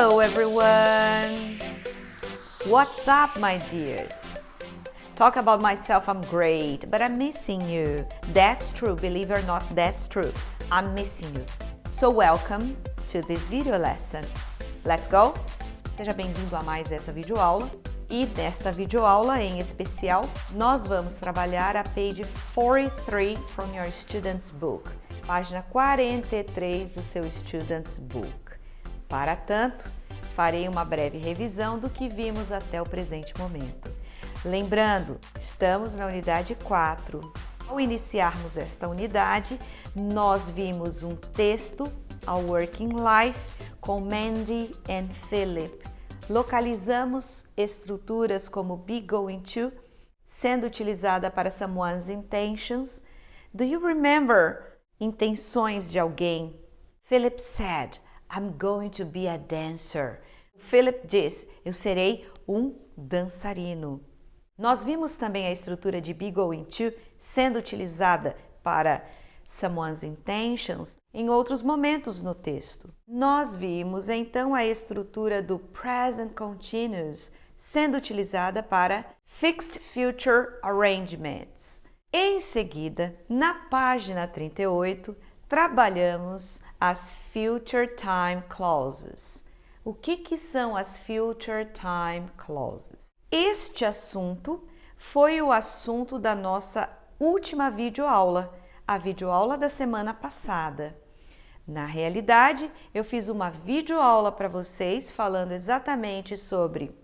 Hello everyone! What's up, my dears? Talk about myself, I'm great, but I'm missing you. That's true, believe it or not, that's true. I'm missing you. So welcome to this video lesson. Let's go? Seja bem-vindo a mais essa videoaula. E nesta videoaula em especial, nós vamos trabalhar a page 43 from your student's book. Página 43 do seu student's book. Para tanto, farei uma breve revisão do que vimos até o presente momento. Lembrando, estamos na unidade 4. Ao iniciarmos esta unidade, nós vimos um texto, A Working Life, com Mandy and Philip. Localizamos estruturas como be going to, sendo utilizada para someone's intentions. Do you remember intenções de alguém? Philip said, I'm going to be a dancer. Philip diz, eu serei um dançarino. Nós vimos também a estrutura de be going to sendo utilizada para someone's intentions em outros momentos no texto. Nós vimos então a estrutura do present continuous sendo utilizada para fixed future arrangements. Em seguida, na página 38, trabalhamos as future time clauses. O que são as future time clauses? Este assunto foi o assunto da nossa última videoaula, a videoaula da semana passada. Na realidade, eu fiz uma videoaula para vocês falando exatamente sobre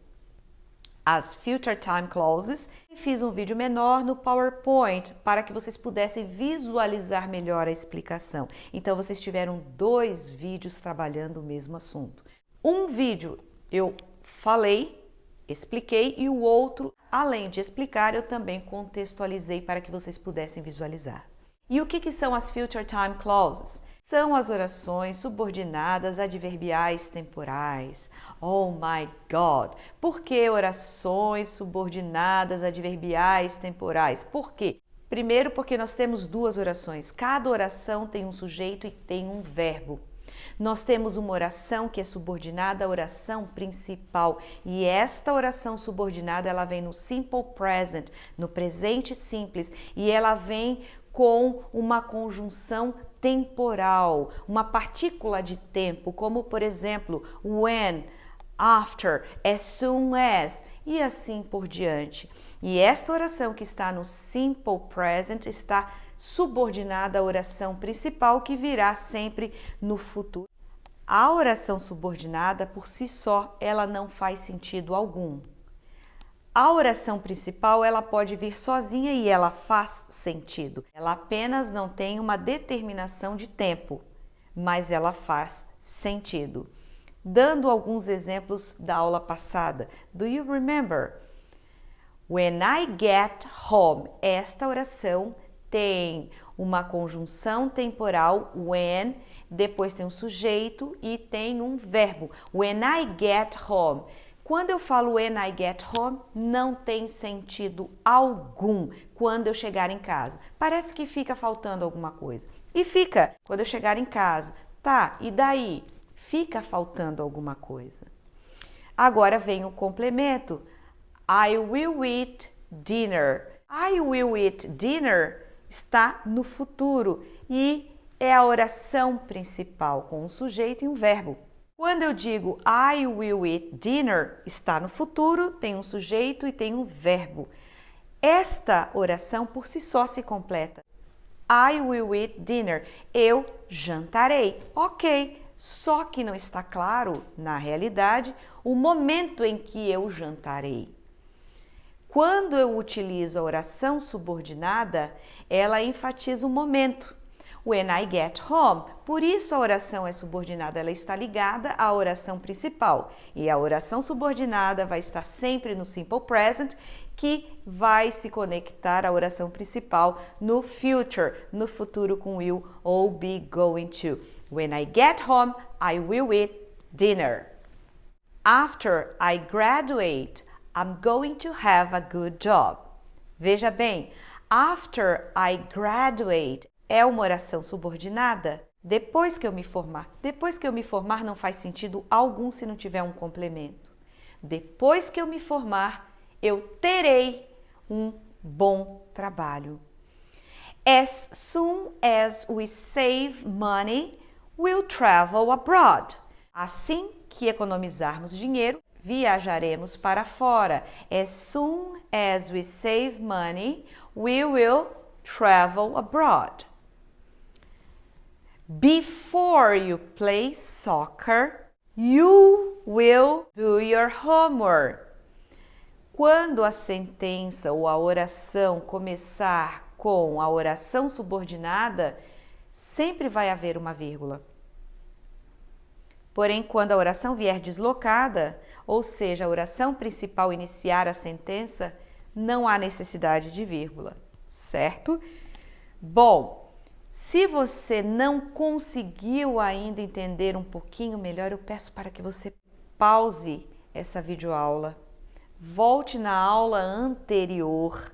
as future time clauses e fiz um vídeo menor no PowerPoint para que vocês pudessem visualizar melhor a explicação. Então, vocês tiveram 2 vídeos trabalhando o mesmo assunto. Um vídeo eu falei, expliquei e o outro, além de explicar, eu também contextualizei para que vocês pudessem visualizar. E o que são as future time clauses? São as orações subordinadas adverbiais temporais. Oh my God! Por que orações subordinadas adverbiais temporais? Por quê? Primeiro, porque nós temos 2 orações. Cada oração tem um sujeito e tem um verbo. Nós temos uma oração que é subordinada à oração principal e esta oração subordinada ela vem no simple present, no presente simples, e ela vem com uma conjunção temporal, uma partícula de tempo, como por exemplo, when, after, as soon as e assim por diante. E esta oração que está no simple present está subordinada à oração principal que virá sempre no futuro. A oração subordinada por si só, ela não faz sentido algum. A oração principal, ela pode vir sozinha e ela faz sentido. Ela apenas não tem uma determinação de tempo, mas ela faz sentido. Dando alguns exemplos da aula passada. Do you remember? When I get home. Esta oração tem uma conjunção temporal, when, depois tem um sujeito e tem um verbo. When I get home. Quando eu falo when I get home, não tem sentido algum quando eu chegar em casa. Parece que fica faltando alguma coisa. E fica quando eu chegar em casa. Tá, e daí? Fica faltando alguma coisa. Agora vem o complemento. I will eat dinner. I will eat dinner está no futuro e é a oração principal com um sujeito e um verbo. Quando eu digo I will eat dinner, está no futuro, tem um sujeito e tem um verbo. Esta oração por si só se completa. I will eat dinner. Eu jantarei. Ok, só que não está claro, na realidade, o momento em que eu jantarei. Quando eu utilizo a oração subordinada, ela enfatiza o momento. When I get home. Por isso a oração é subordinada, ela está ligada à oração principal. E a oração subordinada vai estar sempre no simple present, que vai se conectar à oração principal no future, no futuro com will ou be going to. When I get home, I will eat dinner. After I graduate, I'm going to have a good job. Veja bem, after I graduate é uma oração subordinada Depois que eu me formar. Depois que eu me formar não faz sentido algum se não tiver um complemento. Depois que eu me formar, eu terei um bom trabalho. As soon as we save money, we'll travel abroad. Assim que economizarmos dinheiro, viajaremos para fora. As soon as we save money, we will travel abroad. Before you play soccer, you will do your homework. Quando a sentença ou a oração começar com a oração subordinada, sempre vai haver uma vírgula. Porém, quando a oração vier deslocada, ou seja, a oração principal iniciar a sentença, não há necessidade de vírgula, certo? Bom, se você não conseguiu ainda entender um pouquinho melhor, eu peço para que você pause essa videoaula, volte na aula anterior,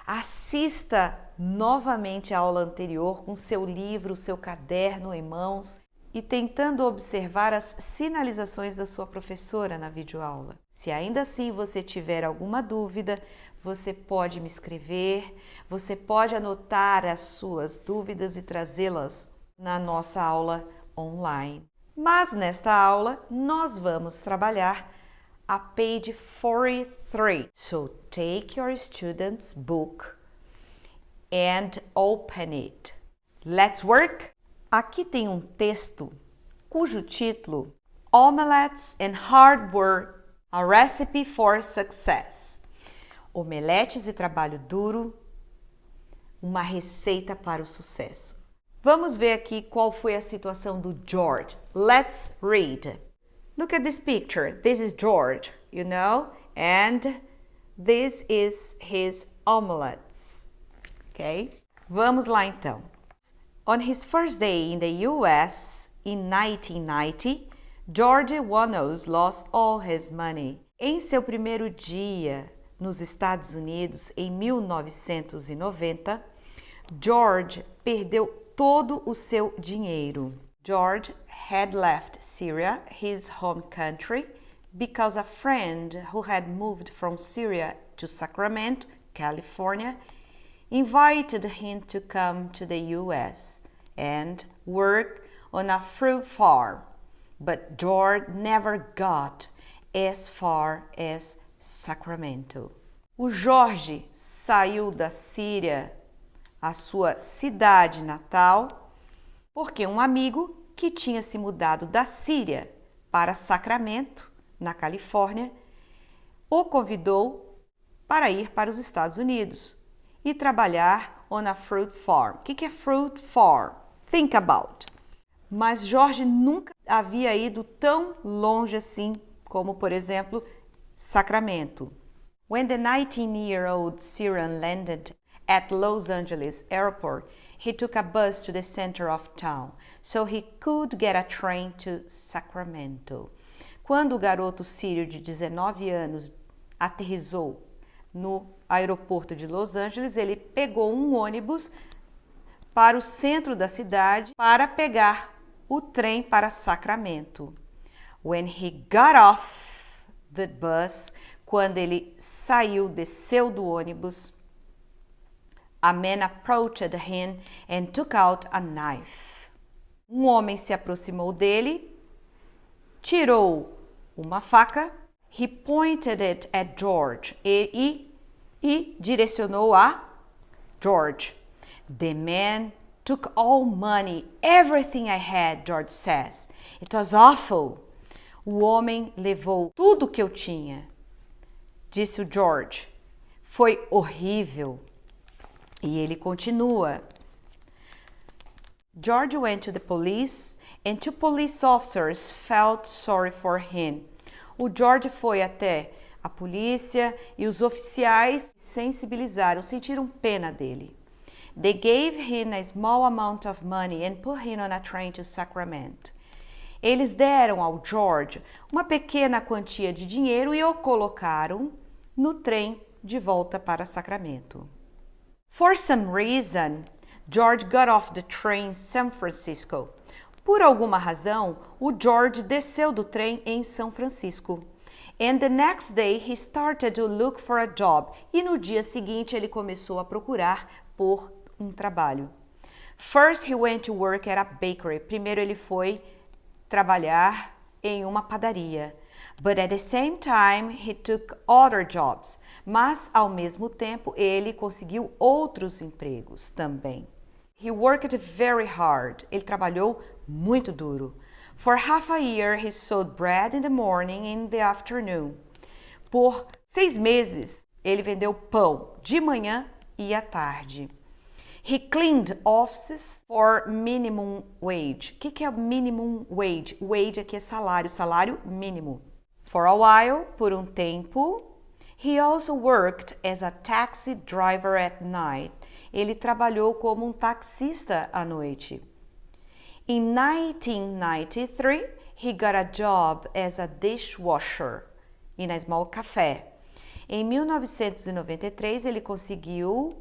assista novamente a aula anterior com seu livro, seu caderno em mãos e tentando observar as sinalizações da sua professora na videoaula. Se ainda assim você tiver alguma dúvida, você pode me escrever, você pode anotar as suas dúvidas e trazê-las na nossa aula online. Mas nesta aula nós vamos trabalhar a page 43. So take your student's book and open it. Let's work! Aqui tem um texto cujo título Omelettes and Hard Work, a Recipe for Success. Omeletes e trabalho duro, uma receita para o sucesso. Vamos ver aqui qual foi a situação do George. Let's read. Look at this picture. This is George, you know, and this is his omelettes. Okay? Vamos lá então. On his first day in the US in 1990, George Wanos lost all his money. Em seu primeiro dia nos Estados Unidos em 1990, George perdeu todo o seu dinheiro. George had left Syria, his home country, because a friend who had moved from Syria to Sacramento, California, invited him to come to the US and work on a fruit farm, but George never got as far as Sacramento. O Jorge saiu da Síria, a sua cidade natal, porque um amigo que tinha se mudado da Síria para Sacramento, na Califórnia, o convidou para ir para os Estados Unidos e trabalhar on a fruit farm. O que é fruit farm? Think about. Mas Jorge nunca havia ido tão longe assim como, por exemplo, Sacramento. When the 19-year-old Syrian landed at Los Angeles airport, he took a bus to the center of town, so he could get a train to Sacramento. Quando o garoto sírio de 19 anos aterrissou no aeroporto de Los Angeles, ele pegou um ônibus para o centro da cidade para pegar o trem para Sacramento. When he got off the bus, quando ele saiu, desceu do ônibus, a man approached him and took out a knife. Um homem se aproximou dele, tirou uma faca, he pointed it at George e direcionou a George. The man took all money, everything I had, George says. It was awful. O homem levou tudo que eu tinha, disse o George. Foi horrível. E ele continua. George went to the police and two police officers felt sorry for him. O George foi até a polícia e os oficiais sensibilizaram, sentiram pena dele. They gave him a small amount of money and put him on a train to Sacramento. Eles deram ao George uma pequena quantia de dinheiro e o colocaram no trem de volta para Sacramento. For some reason, George got off the train in San Francisco. Por alguma razão, o George desceu do trem em São Francisco. And the next day he started to look for a job. E no dia seguinte ele começou a procurar por um trabalho. First he went to work at a bakery. Primeiro ele foi trabalhar em uma padaria. But at the same time he took other jobs. Mas ao mesmo tempo ele conseguiu outros empregos também. He worked very hard. Ele trabalhou muito duro. For half a year, he sold bread in the morning and in the afternoon. Por 6 meses, ele vendeu pão de manhã e à tarde. He cleaned offices for minimum wage. O que é minimum wage? Wage aqui é salário, salário mínimo. For a while, por um tempo. He also worked as a taxi driver at night. Ele trabalhou como um taxista à noite. In 1993, he got a job as a dishwasher in a small cafe. Em 1993, ele conseguiu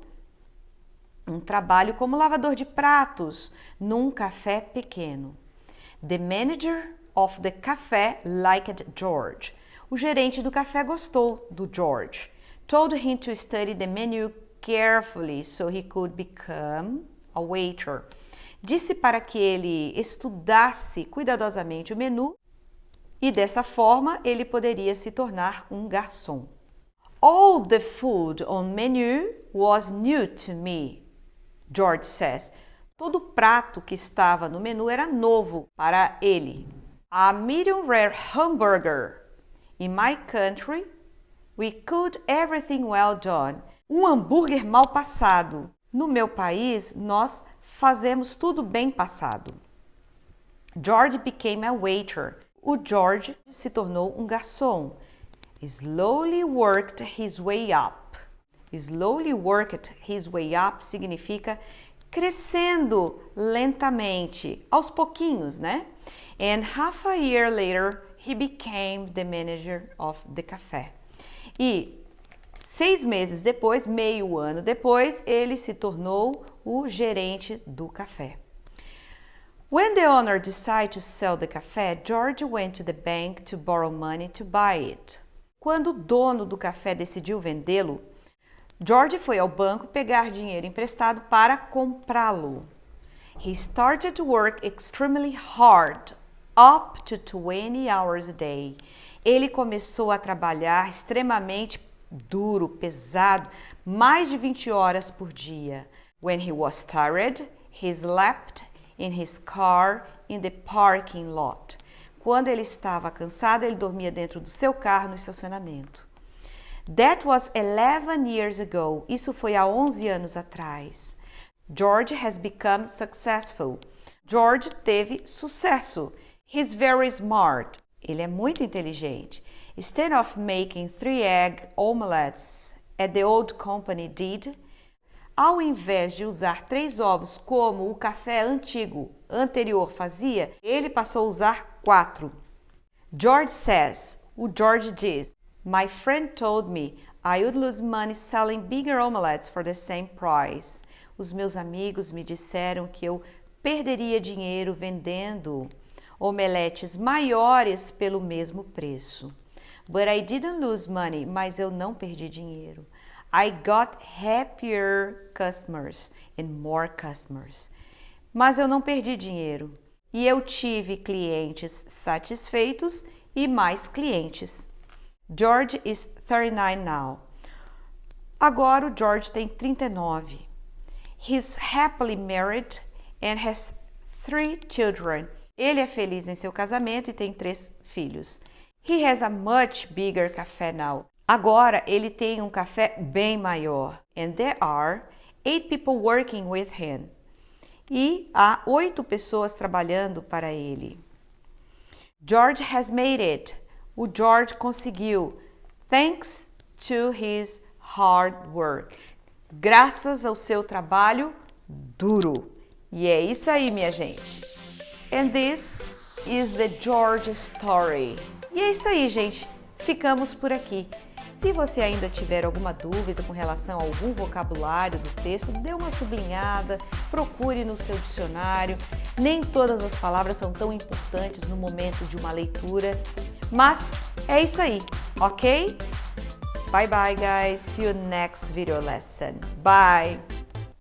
um trabalho como lavador de pratos num café pequeno. The manager of the café liked George. O gerente do café gostou do George. Told him to study the menu carefully so he could become a waiter. Disse para que ele estudasse cuidadosamente o menu e dessa forma ele poderia se tornar um garçom. All the food on menu was new to me, George says. Todo prato que estava no menu era novo para ele. A medium rare hamburger. In my country, we cooked everything well done. Um hambúrguer mal passado. No meu país, nós fazemos tudo bem passado. George became a waiter. O George se tornou um garçom. Slowly worked his way up. Slowly worked his way up significa crescendo lentamente, aos pouquinhos, né? And half a year later, he became the manager of the café. E 6 meses depois, meio ano depois, ele se tornou o gerente do café. When the owner decided to sell the café, George went to the bank to borrow money to buy it. Quando o dono do café decidiu vendê-lo, George foi ao banco pegar dinheiro emprestado para comprá-lo. He started to work extremely hard, up to 20 hours a day. Ele começou a trabalhar extremamente duro, pesado, mais de 20 horas por dia. When he was tired, he slept in his car in the parking lot. Quando ele estava cansado, ele dormia dentro do seu carro no estacionamento. That was 11 years ago. Isso foi há 11 anos atrás. George has become successful. George teve sucesso. He's very smart. Ele é muito inteligente. Instead of making 3 egg omelets as the old company did, ao invés de usar 3 ovos como o café anterior fazia, ele passou a usar 4. George says, o George diz, my friend told me I would lose money selling bigger omelets for the same price. Os meus amigos me disseram que eu perderia dinheiro vendendo omeletes maiores pelo mesmo preço. But I didn't lose money, mas eu não perdi dinheiro. I got happier customers and more customers. Mas eu não perdi dinheiro. E eu tive clientes satisfeitos e mais clientes. George is 39 now. Agora o George tem 39. He's happily married and has 3 children. Ele é feliz em seu casamento e tem 3 filhos. He has a much bigger café now. Agora ele tem um café bem maior. And there are 8 people working with him. E há 8 pessoas trabalhando para ele. George has made it. O George conseguiu. Thanks to his hard work. Graças ao seu trabalho duro. E é isso aí, minha gente. And this is the George story. E é isso aí, gente. Ficamos por aqui. Se você ainda tiver alguma dúvida com relação a algum vocabulário do texto, dê uma sublinhada, procure no seu dicionário. Nem todas as palavras são tão importantes no momento de uma leitura, mas é isso aí, ok? Bye bye guys, see you next video lesson. Bye!